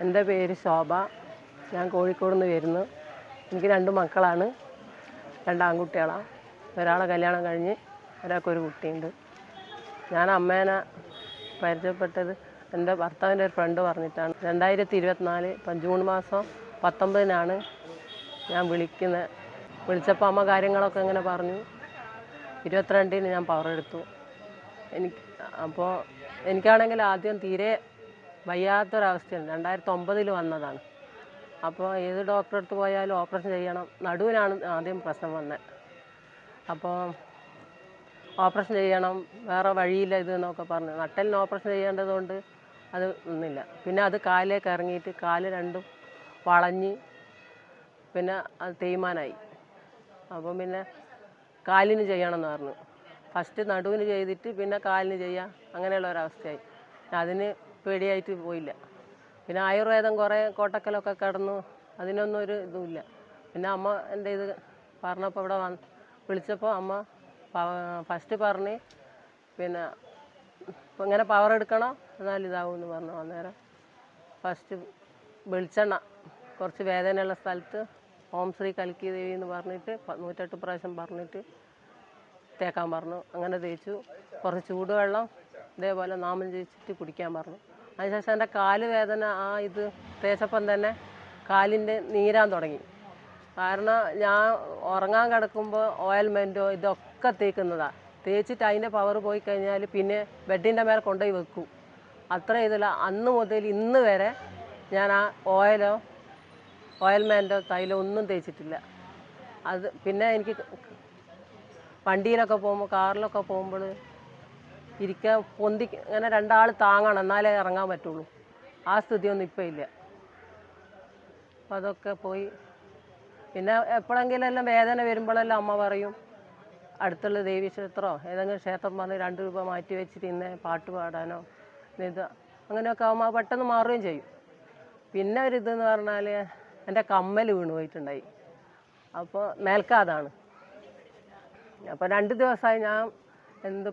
എൻ്റെ പേര് ശോഭ. ഞാൻ കോഴിക്കോട് നിന്ന് വരുന്നു. എനിക്ക് 2 മക്കളാണ്, 2 ആൺകുട്ടികളാണ്. ഒരാളെ കല്യാണം കഴിഞ്ഞ് ഒരാൾക്കൊരു കുട്ടിയുണ്ട്. ഞാൻ അമ്മേനെ പരിചയപ്പെട്ടത് എൻ്റെ ഭർത്താവിൻ്റെ ഒരു ഫ്രണ്ട് പറഞ്ഞിട്ടാണ്. 2024 ജൂൺ മാസം 19-നാണ് ഞാൻ വിളിക്കുന്നത്. വിളിച്ചപ്പോൾ അമ്മ കാര്യങ്ങളൊക്കെ ഇങ്ങനെ പറഞ്ഞു. 22-ന് ഞാൻ പവർ എടുത്തു. എനിക്കാണെങ്കിൽ ആദ്യം തീരെ വയ്യാത്തൊരവസ്ഥയാണ്. 2009 വന്നതാണ്. അപ്പോൾ ഏത് ഡോക്ടറെ അടുത്ത് പോയാലും ഓപ്പറേഷൻ ചെയ്യണം. നടുവിനാണ് ആദ്യം പ്രശ്നം വന്നത്. അപ്പോൾ ഓപ്പറേഷൻ ചെയ്യണം, വേറെ വഴിയില്ല ഇതെന്നൊക്കെ പറഞ്ഞു. നട്ടലിന് ഓപ്പറേഷൻ ചെയ്യേണ്ടതുകൊണ്ട് അത് ഒന്നുമില്ല. പിന്നെ അത് കാലിലേക്ക് ഇറങ്ങിയിട്ട് കാല് രണ്ടും വളഞ്ഞ് പിന്നെ അത് തേയ്മാനായി. അപ്പം പിന്നെ കാലിന് ചെയ്യണമെന്ന് പറഞ്ഞു. ഫസ്റ്റ് നടുവിന് ചെയ്തിട്ട് പിന്നെ കാലിന് ചെയ്യാം, അങ്ങനെയുള്ള ഒരവസ്ഥയായി. അതിന് പേടിയായിട്ട് പോയില്ല. പിന്നെ ആയുർവേദം കുറേ കോട്ടക്കലൊക്കെ കിടന്നു, അതിനൊന്നും ഒരു ഇതുമില്ല. പിന്നെ അമ്മ എൻ്റെ ഇത് പറഞ്ഞപ്പോൾ ഇവിടെ വിളിച്ചപ്പോൾ അമ്മ ഫസ്റ്റ് പറഞ്ഞ് പിന്നെ ഇപ്പം ഇങ്ങനെ പവർ എടുക്കണം എന്നാൽ ഇതാവുമെന്ന് പറഞ്ഞു. അന്നേരം ഫസ്റ്റ് വെളിച്ചെണ്ണ കുറച്ച് വേദനയുള്ള സ്ഥലത്ത് ഓം ശ്രീ കൽക്കി ദേവി എന്ന് പറഞ്ഞിട്ട് 108 പ്രാവശ്യം പറഞ്ഞിട്ട് തേക്കാൻ പറഞ്ഞു. അങ്ങനെ തേച്ചു. കുറച്ച് ചൂടുവെള്ളം ഇതേപോലെ നാമം ജപിച്ചിട്ട് കുടിക്കാൻ പറഞ്ഞു. അതിനുശേഷം എൻ്റെ കാല് വേദന ഇത് തേച്ചപ്പം തന്നെ കാലിൻ്റെ നീരാൻ തുടങ്ങി. കാരണം ഞാൻ ഉറങ്ങാൻ കിടക്കുമ്പോൾ ഓയിൽമെൻറ്റോ ഇതൊക്കെ തേക്കുന്നതാണ്. തേച്ചിട്ട് അതിൻ്റെ പവർ പോയി കഴിഞ്ഞാൽ പിന്നെ ബെഡിൻ്റെ മേലെ കൊണ്ടുപോയി വെക്കും. അത്ര ഇതില്ല. അന്ന് മുതൽ ഇന്ന് വരെ ഞാൻ ആ ഓയിൽമെൻറ്റോ തൈലോ ഒന്നും തേച്ചിട്ടില്ല. അത് പിന്നെ എനിക്ക് വണ്ടിയിലൊക്കെ പോകുമ്പോൾ കാറിലൊക്കെ പോകുമ്പോൾ ഇരിക്കാൻ ഇങ്ങനെ 2 ആൾ താങ്ങണം, എന്നാലേ ഇറങ്ങാൻ പറ്റുള്ളൂ. ആ സ്ഥിതിയൊന്നും ഇപ്പം ഇല്ല. അപ്പം അതൊക്കെ പോയി. പിന്നെ എപ്പോഴെങ്കിലും എല്ലാം വേദന വരുമ്പോഴെല്ലാം അമ്മ പറയും അടുത്തുള്ള ദേവീക്ഷേത്രമോ ഏതെങ്കിലും ക്ഷേത്രം പറഞ്ഞ് 2 രൂപ മാറ്റി വെച്ചിട്ട് ഇന്ന് പാട്ട് പാടാനോ ഇത് അങ്ങനെയൊക്കെ ആകുമ്പോൾ പെട്ടെന്ന് മാറുകയും ചെയ്യും. പിന്നെ ഒരിതെന്ന് പറഞ്ഞാൽ എൻ്റെ കമ്മൽ വീണ് പോയിട്ടുണ്ടായി. അപ്പോൾ മേൽക്കാതാണ്. അപ്പോൾ 2 ദിവസമായി ഞാൻ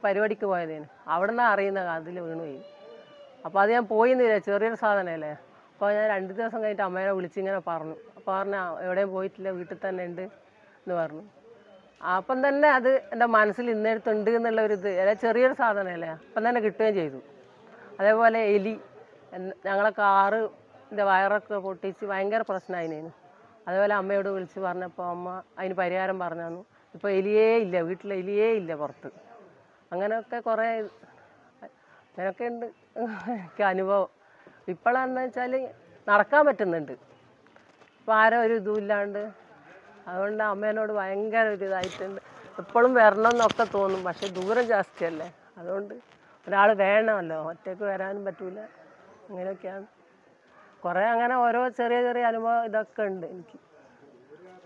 പരിപാടിക്ക് പോയതേന്. അവിടെ നിന്നാണ് അറിയുന്നത് അതിൽ വീണ് പോയി. അപ്പോൾ അത് ഞാൻ പോയിന്നില്ല, ചെറിയൊരു സാധനമല്ലേ. അപ്പോൾ ഞാൻ 2 ദിവസം കഴിഞ്ഞിട്ട് അമ്മേനെ വിളിച്ചിങ്ങനെ പറഞ്ഞു. അപ്പോൾ പറഞ്ഞു എവിടെയും പോയിട്ടില്ല, വീട്ടിൽ തന്നെ ഉണ്ട് എന്ന് പറഞ്ഞു. അപ്പം തന്നെ അത് എൻ്റെ മനസ്സിൽ ഇന്നെടുത്തുണ്ട് എന്നുള്ളൊരിത്, ചെറിയൊരു സാധനമല്ലേ, അപ്പം തന്നെ കിട്ടുകയും ചെയ്തു. അതേപോലെ എലി, ഞങ്ങളെ കാറിൻ്റെ വയറൊക്കെ പൊട്ടിച്ച് ഭയങ്കര പ്രശ്നമായിനേന്. അതേപോലെ അമ്മയോട് വിളിച്ച് പറഞ്ഞപ്പോൾ അമ്മ അതിന് പരിഹാരം പറഞ്ഞു തന്നു. ഇപ്പോൾ എലിയേ ഇല്ല, വീട്ടിൽ എലിയേ ഇല്ല പുറത്ത്. അങ്ങനെയൊക്കെ കുറേ അങ്ങനെയൊക്കെ ഉണ്ട് എനിക്ക് അനുഭവം. ഇപ്പോഴാണെന്ന് വെച്ചാൽ നടക്കാൻ പറ്റുന്നുണ്ട്. ഇപ്പോൾ ആരോ ഒരു ഇതും ഇല്ലാണ്ട്. അതുകൊണ്ട് അമ്മേനോട് ഭയങ്കര ഒരു ഇതായിട്ടുണ്ട്. എപ്പോഴും വരണം എന്നൊക്കെ തോന്നും, പക്ഷേ ദൂരം ജാസ്തിയല്ലേ. അതുകൊണ്ട് ഒരാൾ വേണമല്ലോ, ഒറ്റയ്ക്ക് വരാനും പറ്റില്ല. അങ്ങനെയൊക്കെയാണ് കുറേ അങ്ങനെ ഓരോ ചെറിയ ചെറിയ അനുഭവം ഇതൊക്കെ ഉണ്ട് എനിക്ക്.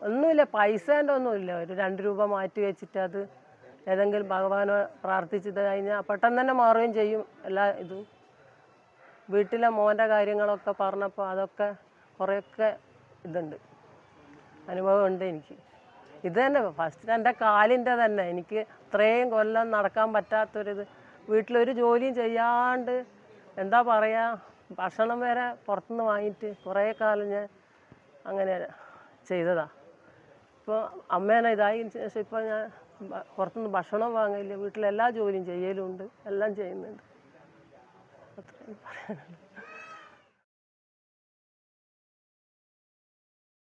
ഒന്നുമില്ല, പൈസേൻ്റെ ഒന്നുമില്ല. ഒരു 2 രൂപ മാറ്റി വെച്ചിട്ട് അത് ഏതെങ്കിലും ഭഗവാനോ പ്രാർത്ഥിച്ചത് കഴിഞ്ഞാൽ പെട്ടെന്ന് തന്നെ മാറുകയും ചെയ്യും. എല്ലാ ഇതും വീട്ടിലെ മോൻ്റെ കാര്യങ്ങളൊക്കെ പറഞ്ഞപ്പോൾ അതൊക്കെ കുറേയൊക്കെ ഇതുണ്ട്, അനുഭവമുണ്ട് എനിക്ക്. ഇത് തന്നെ ഫസ്റ്റ് എൻ്റെ കാലിൻ്റെ തന്നെ എനിക്ക് ഇത്രയും കൊല്ലം നടക്കാൻ പറ്റാത്തൊരിത്. വീട്ടിലൊരു ജോലിയും ചെയ്യാണ്ട് എന്താ പറയുക, ഭക്ഷണം വരെ പുറത്തുനിന്ന് വാങ്ങിയിട്ട് കുറേ കാലം ഞാൻ അങ്ങനെ ചെയ്തതാണ്. ഇപ്പോൾ അമ്മേനെ ഇതായതിന് ശേഷം ഇപ്പോൾ ഞാൻ പുറത്തുനിന്ന് ഭക്ഷണം വാങ്ങില്ല, വീട്ടിലെല്ലാ ജോലിയും ചെയ്യലുമുണ്ട്, എല്ലാം ചെയ്യുന്നുണ്ട്. അത്രയും പറയാനുണ്ട്.